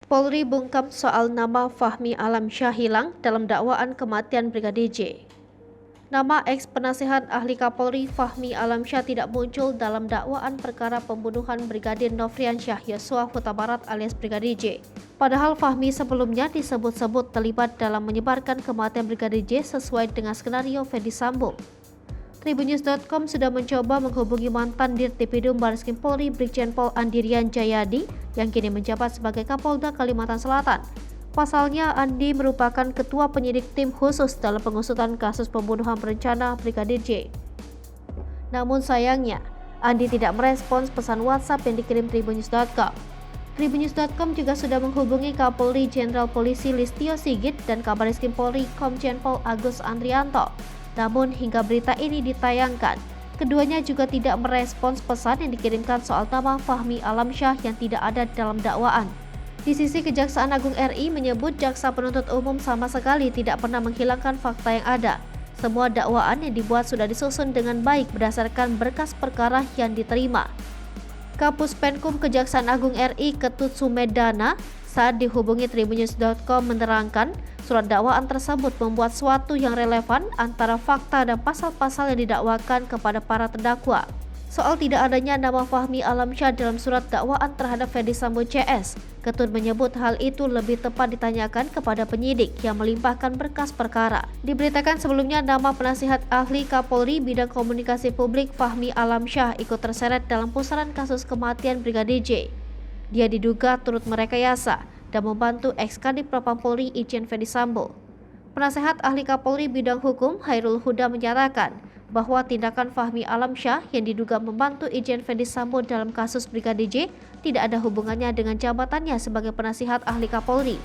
Polri bungkam soal nama Fahmi Alamsyah hilang dalam dakwaan kematian Brigadir J. Nama eks-penasehat ahli Kapolri Fahmi Alamsyah tidak muncul dalam dakwaan perkara pembunuhan Brigadir Nofriansyah Yosua Huta Barat alias Brigadir J. Padahal Fahmi sebelumnya disebut-sebut terlibat dalam menyebarkan kematian Brigadir J sesuai dengan skenario Ferdy Sambo. Tribunnews.com sudah mencoba menghubungi mantan Dirtipidum Barreskrim Polri Brigjen Pol Andirian Jayadi yang kini menjabat sebagai Kapolda Kalimantan Selatan. Pasalnya, Andi merupakan ketua penyidik tim khusus dalam pengusutan kasus pembunuhan berencana Brigadir J. Namun sayangnya, Andi tidak merespons pesan WhatsApp yang dikirim Tribunnews.com. Tribunnews.com juga sudah menghubungi Kapolri Jenderal Polisi Listio Sigit dan Kabareskrim Polri Komjen Pol Agus Andrianto. Namun hingga berita ini ditayangkan, keduanya juga tidak merespons pesan yang dikirimkan soal nama Fahmi Alamsyah yang tidak ada dalam dakwaan. Di sisi Kejaksaan Agung RI menyebut jaksa penuntut umum sama sekali tidak pernah menghilangkan fakta yang ada. Semua dakwaan yang dibuat sudah disusun dengan baik berdasarkan berkas perkara yang diterima. Kapus Penkum Kejaksaan Agung RI Ketut Sumedana saat dihubungi Tribunnews.com menerangkan surat dakwaan tersebut membuat suatu yang relevan antara fakta dan pasal-pasal yang didakwakan kepada para terdakwa. Soal tidak adanya nama Fahmi Alamsyah dalam surat dakwaan terhadap Ferdy Sambo CS, Ketut menyebut hal itu lebih tepat ditanyakan kepada penyidik yang melimpahkan berkas perkara. Diberitakan sebelumnya nama penasihat ahli Kapolri bidang komunikasi publik Fahmi Alamsyah ikut terseret dalam pusaran kasus kematian Brigadir J. Dia diduga turut merekayasa dan membantu eks-Kadif Propam Polri Irjen Ferdy Sambo. Penasehat ahli Kapolri bidang hukum Hairul Huda menyatakan bahwa tindakan Fahmi Alamsyah yang diduga membantu Irjen Ferdy Sambo dalam kasus Brigadir J tidak ada hubungannya dengan jabatannya sebagai penasihat ahli Kapolri.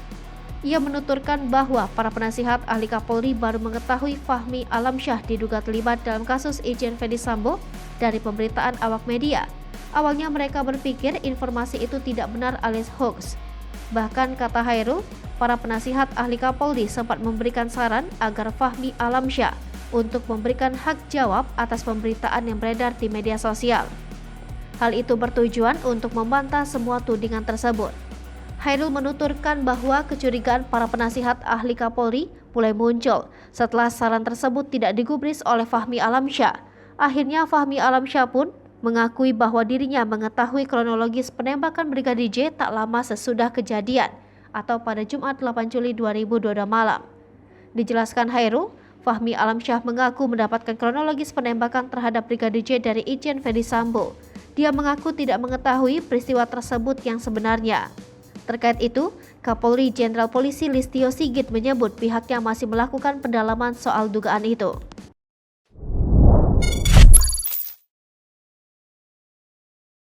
Ia menuturkan bahwa para penasihat ahli Kapolri baru mengetahui Fahmi Alamsyah diduga terlibat dalam kasus Irjen Ferdy Sambo dari pemberitaan awak media. Awalnya mereka berpikir informasi itu tidak benar alias hoax. Bahkan kata Hairul, para penasihat ahli Kapolri sempat memberikan saran agar Fahmi Alamsyah untuk memberikan hak jawab atas pemberitaan yang beredar di media sosial. Hal itu bertujuan untuk membantah semua tudingan tersebut. Hairul menuturkan bahwa kecurigaan para penasihat ahli Kapolri mulai muncul setelah saran tersebut tidak digubris oleh Fahmi Alamsyah. Akhirnya Fahmi Alamsyah pun mengakui bahwa dirinya mengetahui kronologis penembakan Brigadir J tak lama sesudah kejadian atau pada Jumat 8 Juli 2022 malam. Dijelaskan Hairul, Fahmi Alamsyah mengaku mendapatkan kronologis penembakan terhadap Brigadir J dari Irjen Ferdy Sambo. Dia mengaku tidak mengetahui peristiwa tersebut yang sebenarnya. Terkait itu, Kapolri Jenderal Polisi Listio Sigit menyebut pihaknya masih melakukan pendalaman soal dugaan itu.